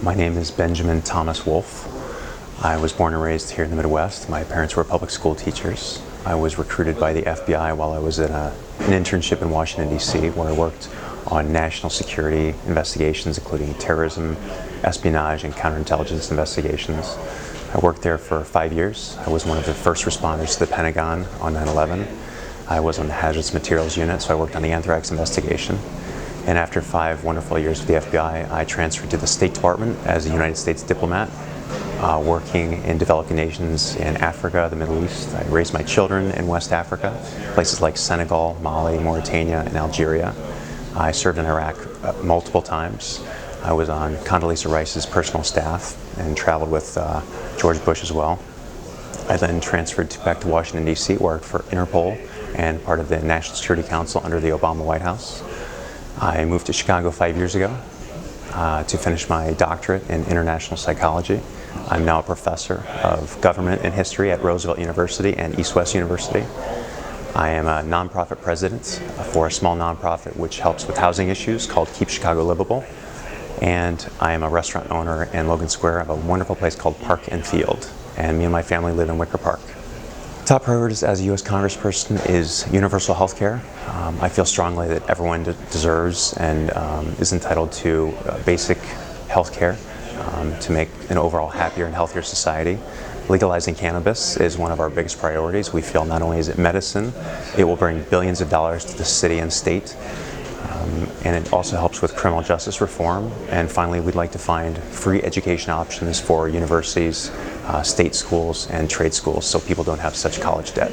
My name is Benjamin Thomas Wolfe. I was born and raised here in the Midwest. My parents were public school teachers. I was recruited by the FBI while I was in an internship in Washington, D.C., where I worked on national security investigations, including terrorism, espionage, and counterintelligence investigations. I worked there for 5 years. I was one of the first responders to the Pentagon on 9/11. I was on the hazardous materials unit, so I worked on the anthrax investigation. And after 5 wonderful years with the FBI, I transferred to the State Department as a United States diplomat, working in developing nations in Africa, the Middle East. I raised my children in West Africa, places like Senegal, Mali, Mauritania, and Algeria. I served in Iraq multiple times. I was on Condoleezza Rice's personal staff and traveled with George Bush as well. I then transferred back to Washington, D.C., worked for Interpol and part of the National Security Council under the Obama White House. I moved to Chicago 5 years ago to finish my doctorate in international psychology. I'm now a professor of government and history at Roosevelt University and East West University. I am a nonprofit president for a small nonprofit which helps with housing issues called Keep Chicago Livable. And I am a restaurant owner in Logan Square of a wonderful place called Park and Field. And me and my family live in Wicker Park. Top priorities as a U.S. Congressperson is universal health care. I feel strongly that everyone deserves and is entitled to basic health care to make an overall happier and healthier society. Legalizing cannabis is one of our biggest priorities. We feel not only is it medicine, it will bring billions of dollars to the city and state, and it also helps with criminal justice reform. And finally, we'd like to find free education options for universities, state schools, and trade schools so people don't have such college debt.